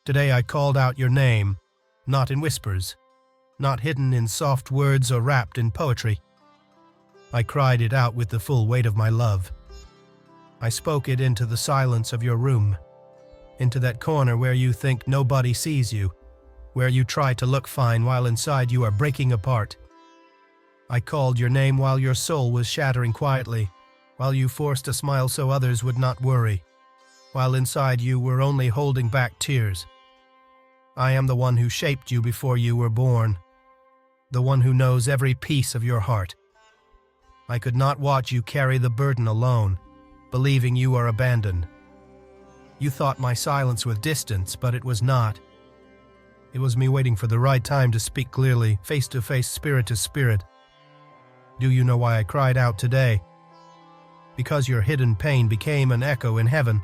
Today I called out your name, not in whispers, not hidden in soft words or wrapped in poetry. I cried it out with the full weight of my love. I spoke it into the silence of your room, into that corner where you think nobody sees you, where you try to look fine while inside you are breaking apart. I called your name while your soul was shattering quietly, while you forced a smile so others would not worry, while inside you were only holding back tears. I am the one who shaped you before you were born, the one who knows every piece of your heart. I could not watch you carry the burden alone, believing you are abandoned. You thought my silence was distance, but it was not. It was me waiting for the right time to speak clearly, face to face, spirit to spirit. Do you know why I cried out today? Because your hidden pain became an echo in heaven,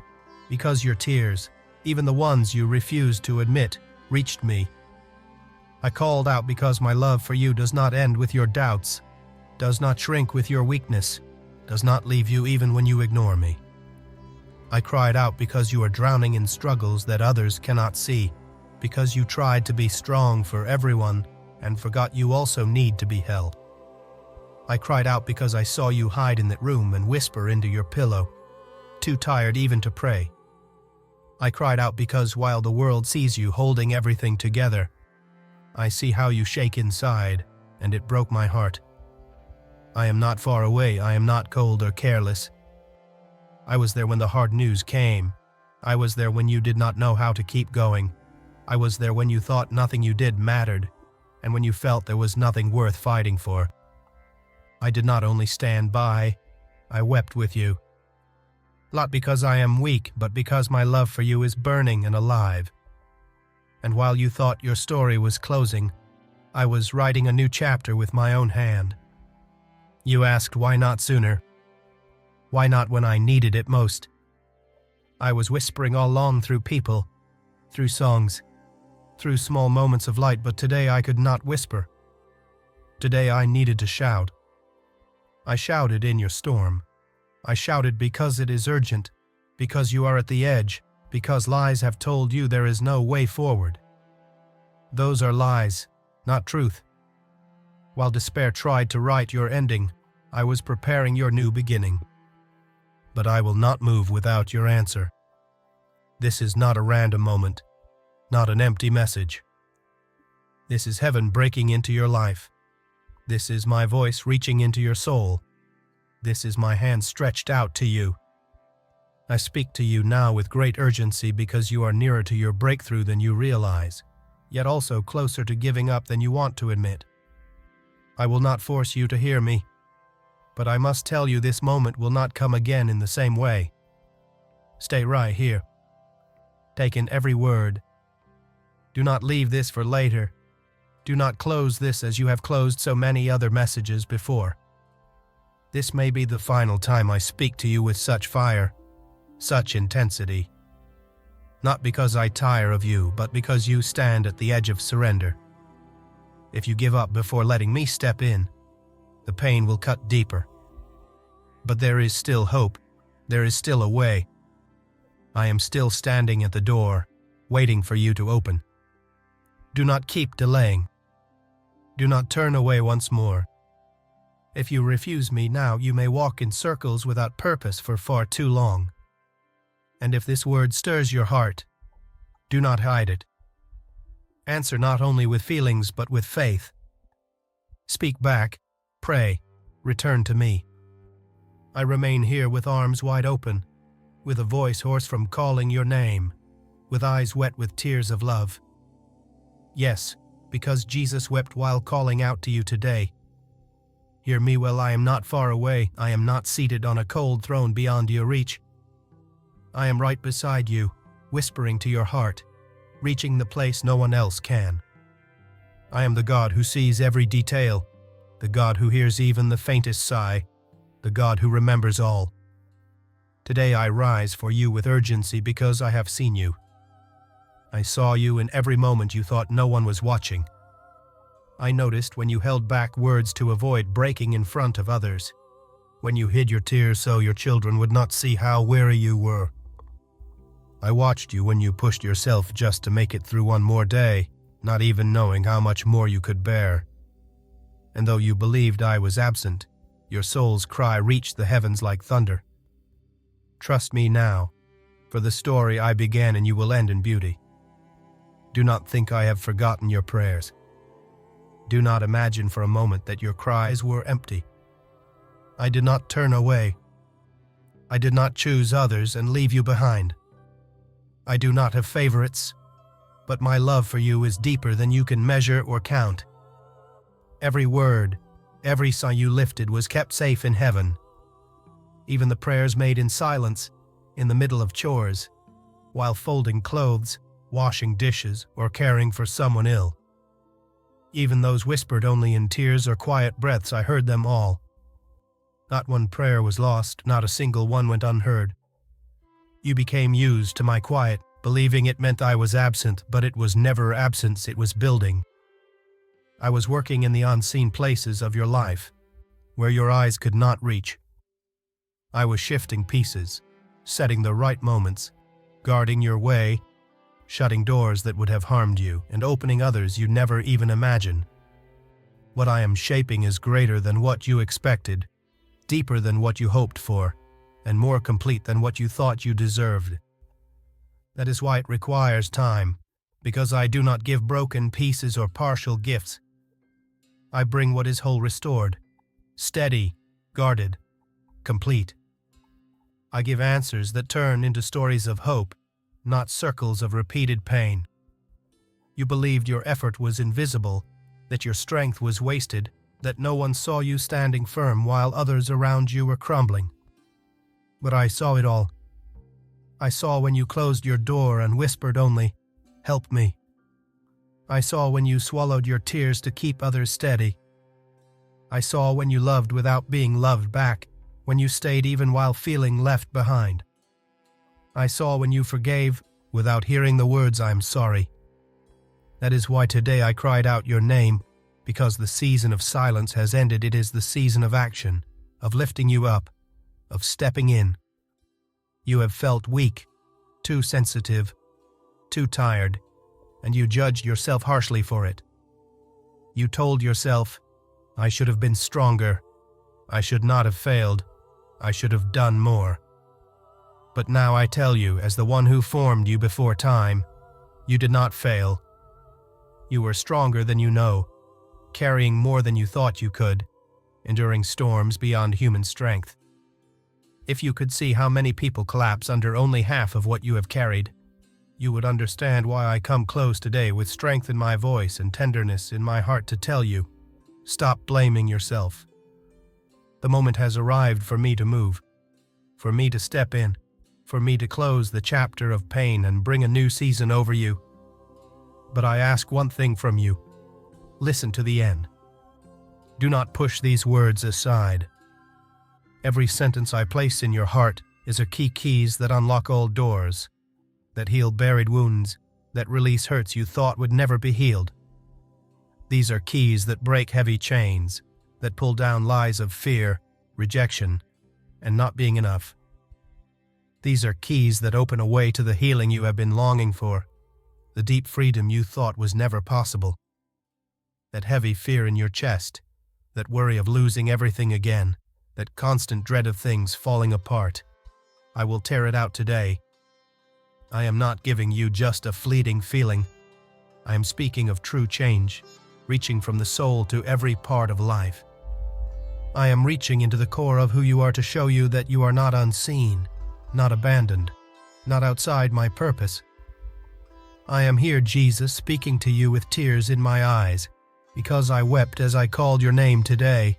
because your tears, even the ones you refused to admit, reached me. I called out because my love for you does not end with your doubts, does not shrink with your weakness, does not leave you even when you ignore me. I cried out because you are drowning in struggles that others cannot see, because you tried to be strong for everyone and forgot you also need to be held. I cried out because I saw you hide in that room and whisper into your pillow, too tired even to pray. I cried out because while the world sees you holding everything together, I see how you shake inside, and it broke my heart. I am not far away, I am not cold or careless. I was there when the hard news came. I was there when you did not know how to keep going. I was there when you thought nothing you did mattered, and when you felt there was nothing worth fighting for. I did not only stand by, I wept with you. Not because I am weak, but because my love for you is burning and alive. And while you thought your story was closing, I was writing a new chapter with my own hand. You asked why not sooner? Why not when I needed it most? I was whispering all along through people, through songs, through small moments of light, but today I could not whisper. Today I needed to shout. I shouted in your storm. I shouted because it is urgent, because you are at the edge, because lies have told you there is no way forward. Those are lies, not truth. While despair tried to write your ending, I was preparing your new beginning. But I will not move without your answer. This is not a random moment, not an empty message. This is heaven breaking into your life. This is my voice reaching into your soul. This is my hand stretched out to you. I speak to you now with great urgency because you are nearer to your breakthrough than you realize, yet also closer to giving up than you want to admit. I will not force you to hear me, but I must tell you this moment will not come again in the same way. Stay right here. Take in every word. Do not leave this for later. Do not close this as you have closed so many other messages before. This may be the final time I speak to you with such fire, such intensity. Not because I tire of you, but because you stand at the edge of surrender. If you give up before letting me step in, the pain will cut deeper. But there is still hope. There is still a way. I am still standing at the door, waiting for you to open. Do not keep delaying. Do not turn away once more. If you refuse me now, you may walk in circles without purpose for far too long. And if this word stirs your heart, do not hide it. Answer not only with feelings but with faith. Speak back, pray, return to me. I remain here with arms wide open, with a voice hoarse from calling your name, with eyes wet with tears of love. Yes, because Jesus wept while calling out to you today. Hear me well, I am not far away, I am not seated on a cold throne beyond your reach. I am right beside you, whispering to your heart, reaching the place no one else can. I am the God who sees every detail, the God who hears even the faintest sigh, the God who remembers all. Today I rise for you with urgency because I have seen you. I saw you in every moment you thought no one was watching. I noticed when you held back words to avoid breaking in front of others, when you hid your tears so your children would not see how weary you were. I watched you when you pushed yourself just to make it through one more day, not even knowing how much more you could bear. And though you believed I was absent, your soul's cry reached the heavens like thunder. Trust me now, for the story I began and you will end in beauty. Do not think I have forgotten your prayers. Do not imagine for a moment that your cries were empty. I did not turn away. I did not choose others and leave you behind. I do not have favorites, but my love for you is deeper than you can measure or count. Every word, every sigh you lifted was kept safe in heaven. Even the prayers made in silence, in the middle of chores, while folding clothes, washing dishes, or caring for someone ill. Even those whispered only in tears or quiet breaths, I heard them all. Not one prayer was lost, not a single one went unheard. You became used to my quiet, believing it meant I was absent, but it was never absence, it was building. I was working in the unseen places of your life, where your eyes could not reach. I was shifting pieces, setting the right moments, guarding your way, shutting doors that would have harmed you, and opening others you never even imagined. What I am shaping is greater than what you expected, deeper than what you hoped for, and more complete than what you thought you deserved. That is why it requires time, because I do not give broken pieces or partial gifts. I bring what is whole restored, steady, guarded, complete. I give answers that turn into stories of hope, not circles of repeated pain. You believed your effort was invisible, that your strength was wasted, that no one saw you standing firm while others around you were crumbling. But I saw it all. I saw when you closed your door and whispered only, "Help me." I saw when you swallowed your tears to keep others steady. I saw when you loved without being loved back, when you stayed even while feeling left behind. I saw when you forgave without hearing the words "I'm sorry." That is why today I cried out your name, because the season of silence has ended. It is the season of action, of lifting you up, of stepping in. You have felt weak, too sensitive, too tired, and you judged yourself harshly for it. You told yourself, "I should have been stronger. I should not have failed. I should have done more." But now I tell you, as the one who formed you before time, you did not fail. You were stronger than you know, carrying more than you thought you could, enduring storms beyond human strength. If you could see how many people collapse under only half of what you have carried, you would understand why I come close today with strength in my voice and tenderness in my heart to tell you, stop blaming yourself. The moment has arrived for me to move, for me to step in, for me to close the chapter of pain and bring a new season over you. But I ask one thing from you. Listen to the end. Do not push these words aside. Every sentence I place in your heart is a keys that unlock all doors, that heal buried wounds, that release hurts you thought would never be healed. These are keys that break heavy chains, that pull down lies of fear, rejection, and not being enough. These are keys that open a way to the healing you have been longing for, the deep freedom you thought was never possible. That heavy fear in your chest, that worry of losing everything again, that constant dread of things falling apart. I will tear it out today. I am not giving you just a fleeting feeling. I am speaking of true change, reaching from the soul to every part of life. I am reaching into the core of who you are to show you that you are not unseen, not abandoned, not outside my purpose. I am here, Jesus, speaking to you with tears in my eyes, because I wept as I called your name today.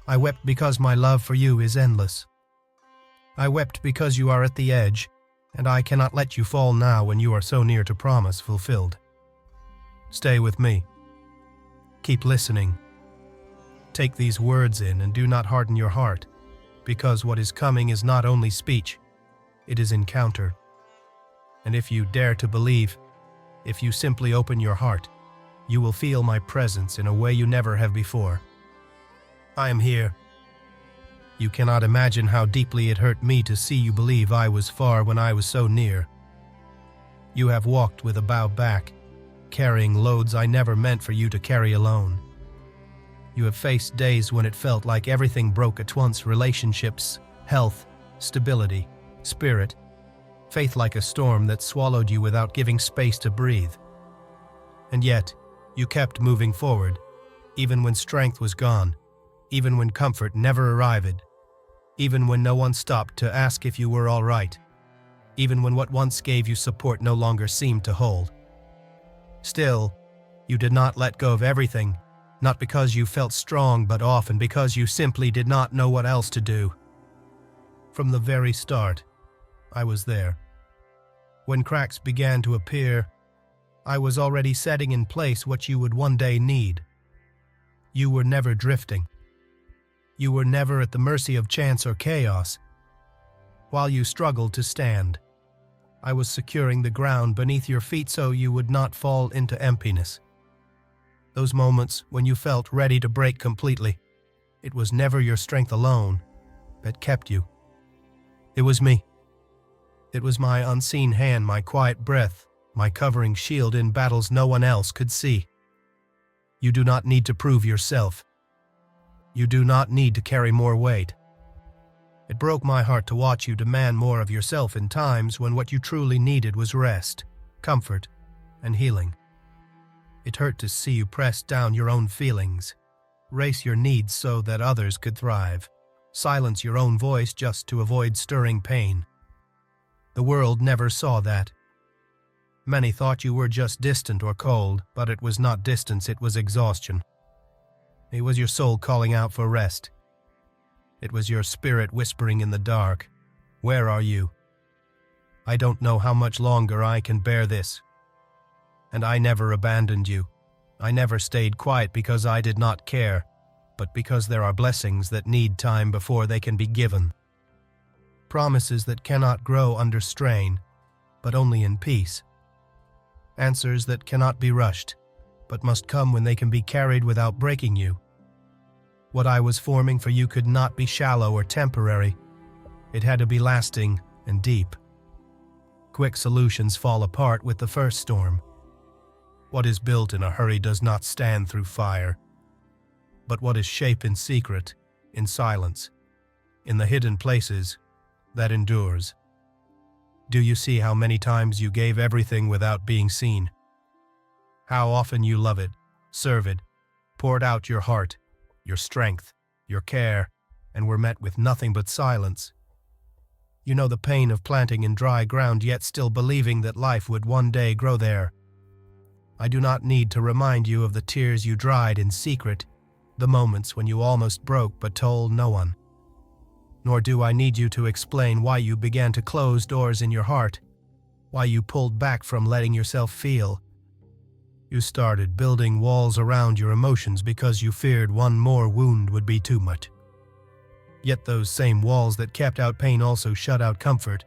I wept because my love for you is endless. I wept because you are at the edge, and I cannot let you fall now when you are so near to promise fulfilled. Stay with me. Keep listening. Take these words in and do not harden your heart, because what is coming is not only speech, it is encounter. And if you dare to believe, if you simply open your heart, you will feel my presence in a way you never have before. I am here. You cannot imagine how deeply it hurt me to see you believe I was far when I was so near. You have walked with a bowed back, carrying loads I never meant for you to carry alone. You have faced days when it felt like everything broke at once: relationships, health, stability, spirit, faith like a storm that swallowed you without giving space to breathe. And yet, you kept moving forward, even when strength was gone, even when comfort never arrived, even when no one stopped to ask if you were all right, even when what once gave you support no longer seemed to hold. Still, you did not let go of everything, not because you felt strong, but often because you simply did not know what else to do. From the very start, I was there. When cracks began to appear, I was already setting in place what you would one day need. You were never drifting. You were never at the mercy of chance or chaos. While you struggled to stand, I was securing the ground beneath your feet so you would not fall into emptiness. Those moments when you felt ready to break completely, it was never your strength alone that kept you. It was me. It was my unseen hand, my quiet breath, my covering shield in battles no one else could see. You do not need to prove yourself. You do not need to carry more weight. It broke my heart to watch you demand more of yourself in times when what you truly needed was rest, comfort, and healing. It hurt to see you press down your own feelings, race your needs so that others could thrive, silence your own voice just to avoid stirring pain. The world never saw that. Many thought you were just distant or cold, but it was not distance, it was exhaustion. It was your soul calling out for rest. It was your spirit whispering in the dark, "Where are you? I don't know how much longer I can bear this." And I never abandoned you. I never stayed quiet because I did not care, but because there are blessings that need time before they can be given. Promises that cannot grow under strain, but only in peace. Answers that cannot be rushed, but must come when they can be carried without breaking you. What I was forming for you could not be shallow or temporary. It had to be lasting and deep. Quick solutions fall apart with the first storm. What is built in a hurry does not stand through fire. But what is shaped in secret, in silence, in the hidden places, that endures. Do you see how many times you gave everything without being seen? How often you love it, serve it, poured out your heart, your strength, your care, and were met with nothing but silence. You know the pain of planting in dry ground yet still believing that life would one day grow there. I do not need to remind you of the tears you dried in secret, the moments when you almost broke but told no one. Nor do I need you to explain why you began to close doors in your heart, why you pulled back from letting yourself feel. You started building walls around your emotions because you feared one more wound would be too much. Yet those same walls that kept out pain also shut out comfort.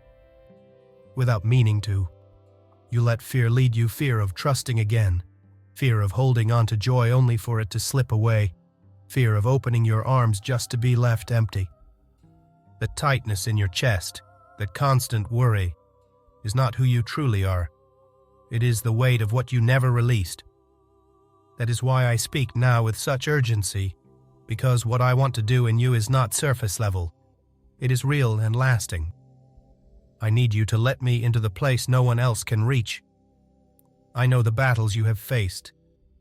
Without meaning to, you let fear lead you, fear of trusting again, fear of holding on to joy only for it to slip away, fear of opening your arms just to be left empty. The tightness in your chest, that constant worry, is not who you truly are. It is the weight of what you never released. That is why I speak now with such urgency, because what I want to do in you is not surface level. It is real and lasting. I need you to let me into the place no one else can reach. I know the battles you have faced,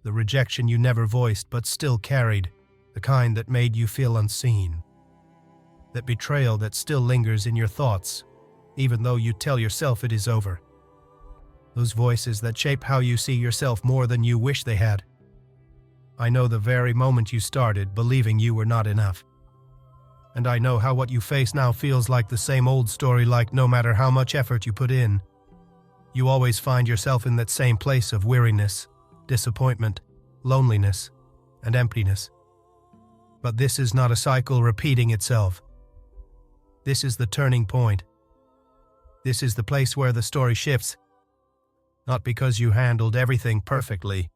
the rejection you never voiced but still carried, the kind that made you feel unseen. That betrayal that still lingers in your thoughts, even though you tell yourself it is over. Those voices that shape how you see yourself more than you wish they had. I know the very moment you started believing you were not enough. And I know how what you face now feels like the same old story, like no matter how much effort you put in, you always find yourself in that same place of weariness, disappointment, loneliness, and emptiness. But this is not a cycle repeating itself. This is the turning point. This is the place where the story shifts. Not because you handled everything perfectly,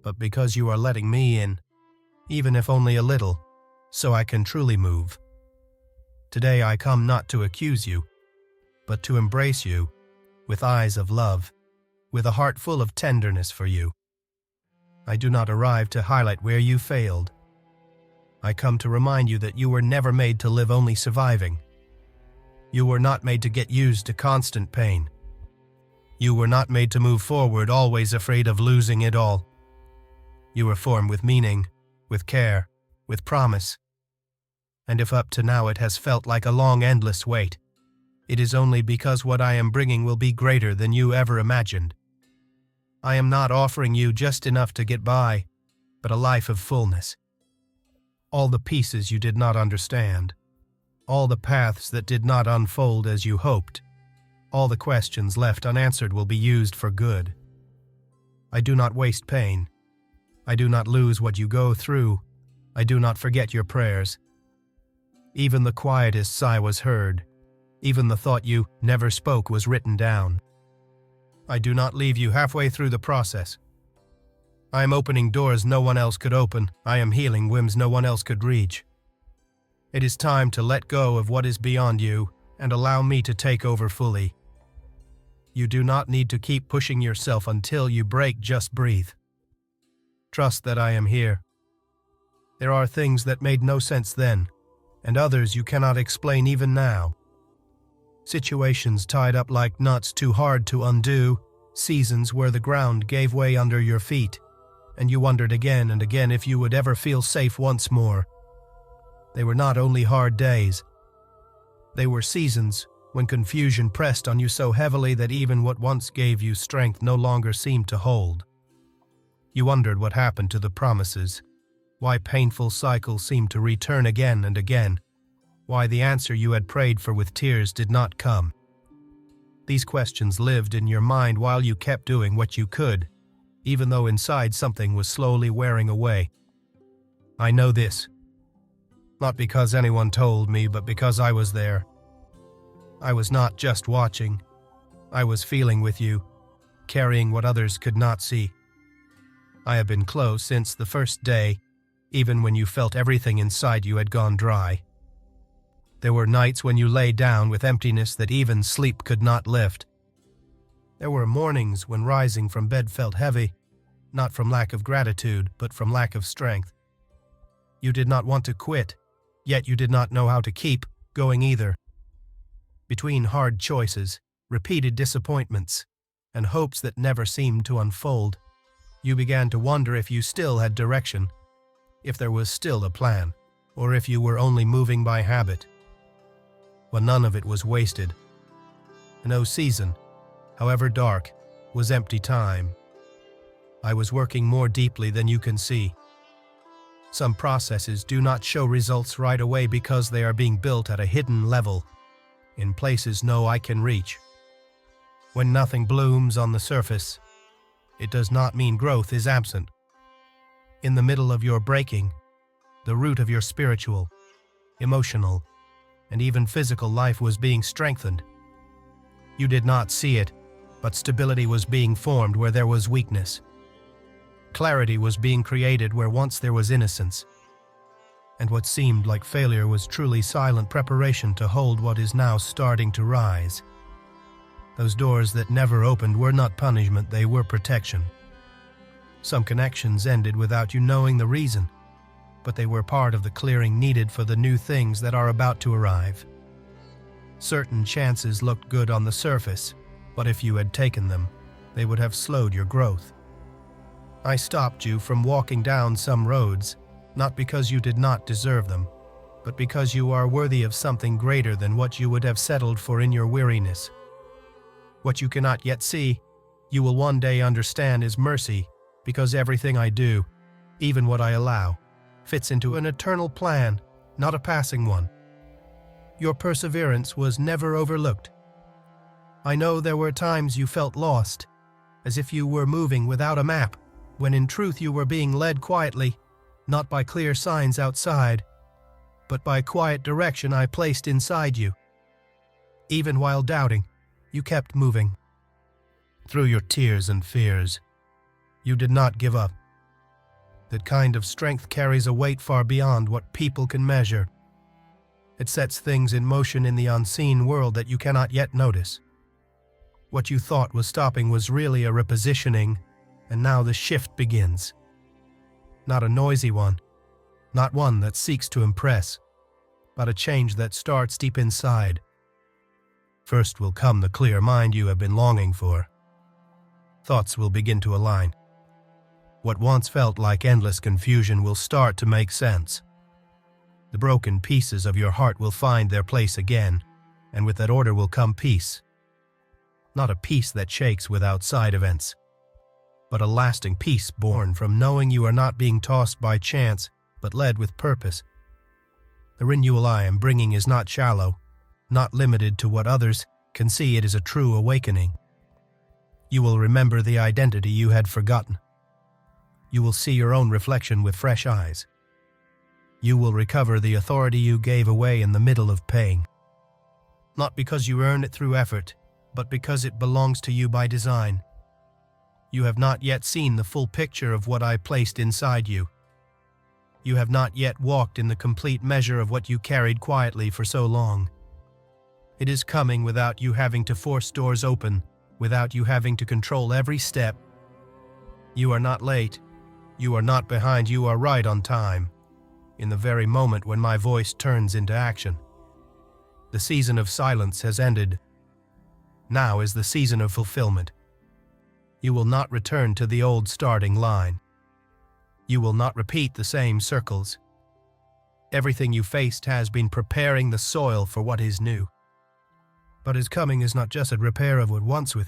but because you are letting me in, even if only a little, so I can truly move. Today I come not to accuse you, but to embrace you with eyes of love, with a heart full of tenderness for you. I do not arrive to highlight where you failed. I come to remind you that you were never made to live only surviving. You were not made to get used to constant pain. You were not made to move forward always afraid of losing it all. You were formed with meaning, with care, with promise. And if up to now it has felt like a long endless wait, it is only because what I am bringing will be greater than you ever imagined. I am not offering you just enough to get by, but a life of fullness. All the pieces you did not understand, all the paths that did not unfold as you hoped, all the questions left unanswered will be used for good. I do not waste pain. I do not lose what you go through. I do not forget your prayers. Even the quietest sigh was heard. Even the thought you never spoke was written down. I do not leave you halfway through the process. I am opening doors no one else could open. I am healing wounds no one else could reach. It is time to let go of what is beyond you and allow me to take over fully. You do not need to keep pushing yourself until you break. Just breathe. Trust that I am here. There are things that made no sense then, and others you cannot explain even now. Situations tied up like knots too hard to undo, seasons where the ground gave way under your feet, and you wondered again and again if you would ever feel safe once more. They were not only hard days. They were seasons when confusion pressed on you so heavily that even what once gave you strength no longer seemed to hold. You wondered what happened to the promises, why painful cycles seemed to return again and again, why the answer you had prayed for with tears did not come. These questions lived in your mind while you kept doing what you could, even though inside something was slowly wearing away. I know this, not because anyone told me, but because I was there. I was not just watching. I was feeling with you, carrying what others could not see. I have been close since the first day, even when you felt everything inside you had gone dry. There were nights when you lay down with emptiness that even sleep could not lift. There were mornings when rising from bed felt heavy, not from lack of gratitude, but from lack of strength. You did not want to quit, yet you did not know how to keep going either. Between hard choices, repeated disappointments, and hopes that never seemed to unfold, you began to wonder if you still had direction, if there was still a plan, or if you were only moving by habit. Well, none of it was wasted. No season, however dark, was empty time. I was working more deeply than you can see. Some processes do not show results right away because they are being built at a hidden level, in places no eye can reach. When nothing blooms on the surface, it does not mean growth is absent. In the middle of your breaking, the root of your spiritual, emotional, and even physical life was being strengthened. You did not see it, but stability was being formed where there was weakness. Clarity was being created where once there was innocence. And what seemed like failure was truly silent preparation to hold what is now starting to rise. Those doors that never opened were not punishment, they were protection. Some connections ended without you knowing the reason, but they were part of the clearing needed for the new things that are about to arrive. Certain chances looked good on the surface, but if you had taken them, they would have slowed your growth. I stopped you from walking down some roads, not because you did not deserve them, but because you are worthy of something greater than what you would have settled for in your weariness. What you cannot yet see, you will one day understand is mercy, because everything I do, even what I allow, fits into an eternal plan, not a passing one. Your perseverance was never overlooked. I know there were times you felt lost, as if you were moving without a map, when in truth you were being led quietly, not by clear signs outside, but by quiet direction I placed inside you. Even while doubting, you kept moving. Through your tears and fears, you did not give up. That kind of strength carries a weight far beyond what people can measure. It sets things in motion in the unseen world that you cannot yet notice. What you thought was stopping was really a repositioning, and now the shift begins. Not a noisy one, not one that seeks to impress, but a change that starts deep inside. First will come the clear mind you have been longing for. Thoughts will begin to align. What once felt like endless confusion will start to make sense. The broken pieces of your heart will find their place again, and with that order will come peace. Not a peace that shakes with outside events, but a lasting peace born from knowing you are not being tossed by chance, but led with purpose. The renewal I am bringing is not shallow, not limited to what others can see. It is a true awakening. You will remember the identity you had forgotten. You will see your own reflection with fresh eyes. You will recover the authority you gave away in the middle of pain. Not because you earn it through effort, but because it belongs to you by design. You have not yet seen the full picture of what I placed inside you. You have not yet walked in the complete measure of what you carried quietly for so long. It is coming without you having to force doors open, without you having to control every step. You are not late. You are not behind. You are right on time, in the very moment when my voice turns into action. The season of silence has ended. Now is the season of fulfillment. You will not return to the old starting line. You will not repeat the same circles. Everything you faced has been preparing the soil for what is new. But his coming is not just a repair of what once was.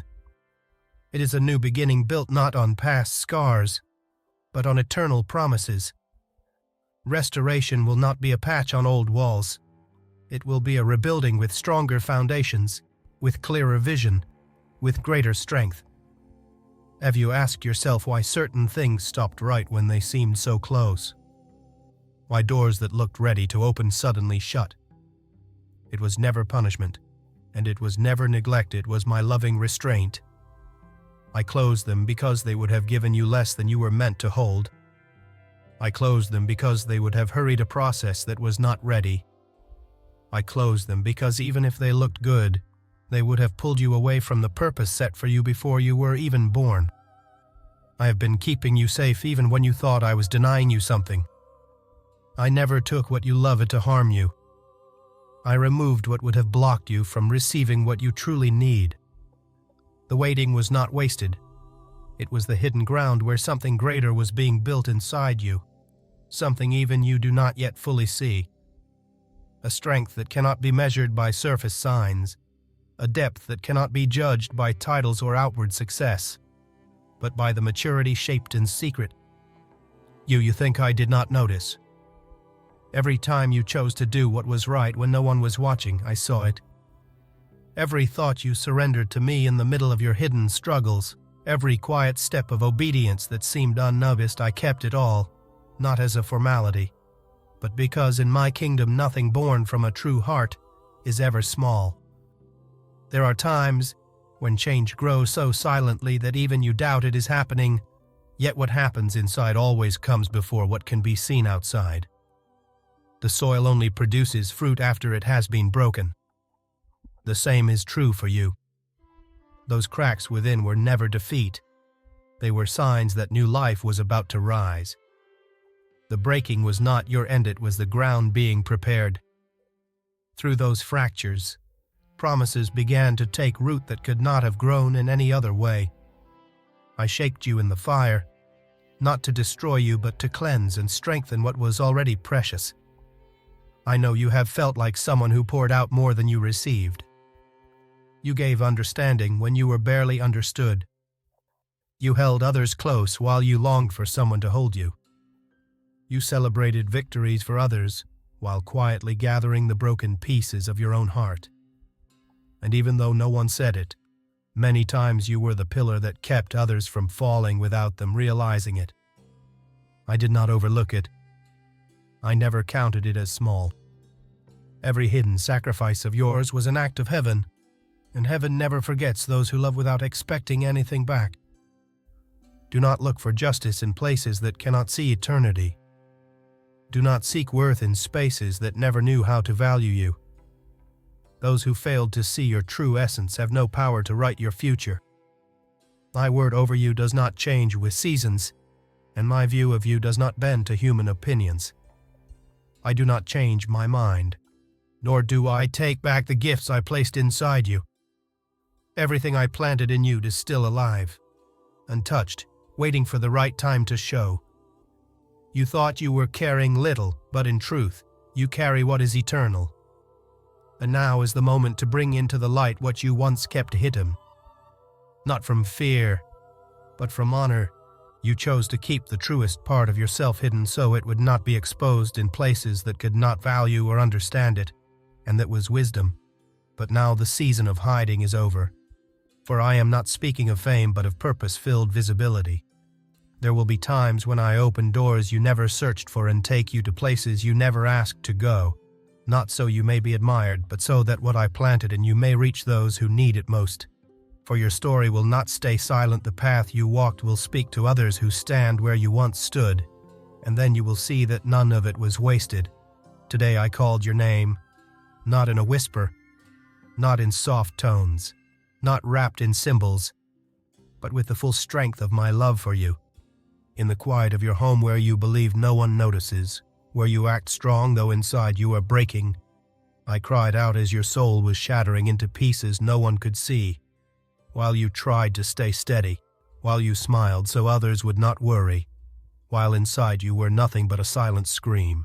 It is a new beginning built not on past scars, but on eternal promises. Restoration will not be a patch on old walls. It will be a rebuilding with stronger foundations, with clearer vision, with greater strength. Have you asked yourself why certain things stopped right when they seemed so close? Why doors that looked ready to open suddenly shut? It was never punishment, and it was never neglect. It was my loving restraint. I closed them because they would have given you less than you were meant to hold. I closed them because they would have hurried a process that was not ready. I closed them because even if they looked good, they would have pulled you away from the purpose set for you before you were even born. I have been keeping you safe even when you thought I was denying you something. I never took what you loved to harm you. I removed what would have blocked you from receiving what you truly need. The waiting was not wasted. It was the hidden ground where something greater was being built inside you, something even you do not yet fully see. A strength that cannot be measured by surface signs, a depth that cannot be judged by titles or outward success, but by the maturity shaped in secret. You think I did not notice. Every time you chose to do what was right when no one was watching, I saw it. Every thought you surrendered to me in the middle of your hidden struggles, every quiet step of obedience that seemed unnoticed, I kept it all, not as a formality, but because in my kingdom nothing born from a true heart is ever small. There are times when change grows so silently that even you doubt it is happening, yet what happens inside always comes before what can be seen outside. The soil only produces fruit after it has been broken. The same is true for you. Those cracks within were never defeat. They were signs that new life was about to rise. The breaking was not your end, it was the ground being prepared. Through those fractures, promises began to take root that could not have grown in any other way. I shaped you in the fire, not to destroy you but to cleanse and strengthen what was already precious. I know you have felt like someone who poured out more than you received. You gave understanding when you were barely understood. You held others close while you longed for someone to hold you. You celebrated victories for others while quietly gathering the broken pieces of your own heart. And even though no one said it, many times you were the pillar that kept others from falling without them realizing it. I did not overlook it. I never counted it as small. Every hidden sacrifice of yours was an act of heaven, and heaven never forgets those who love without expecting anything back. Do not look for justice in places that cannot see eternity. Do not seek worth in spaces that never knew how to value you. Those who failed to see your true essence have no power to write your future. My word over you does not change with seasons, and my view of you does not bend to human opinions. I do not change my mind, nor do I take back the gifts I placed inside you. Everything I planted in you is still alive, untouched, waiting for the right time to show. You thought you were carrying little, but in truth, you carry what is eternal. And now is the moment to bring into the light what you once kept hidden. Not from fear, but from honor, you chose to keep the truest part of yourself hidden so it would not be exposed in places that could not value or understand it, and that was wisdom. But now the season of hiding is over. For I am not speaking of fame but of purpose-filled visibility. There will be times when I open doors you never searched for and take you to places you never asked to go, not so you may be admired, but so that what I planted in you may reach those who need it most. For your story will not stay silent, the path you walked will speak to others who stand where you once stood, and then you will see that none of it was wasted. Today I called your name, not in a whisper, not in soft tones, not wrapped in symbols, but with the full strength of my love for you. In the quiet of your home where you believe no one notices, where you act strong though inside you are breaking, I cried out as your soul was shattering into pieces no one could see, while you tried to stay steady, while you smiled so others would not worry, while inside you were nothing but a silent scream.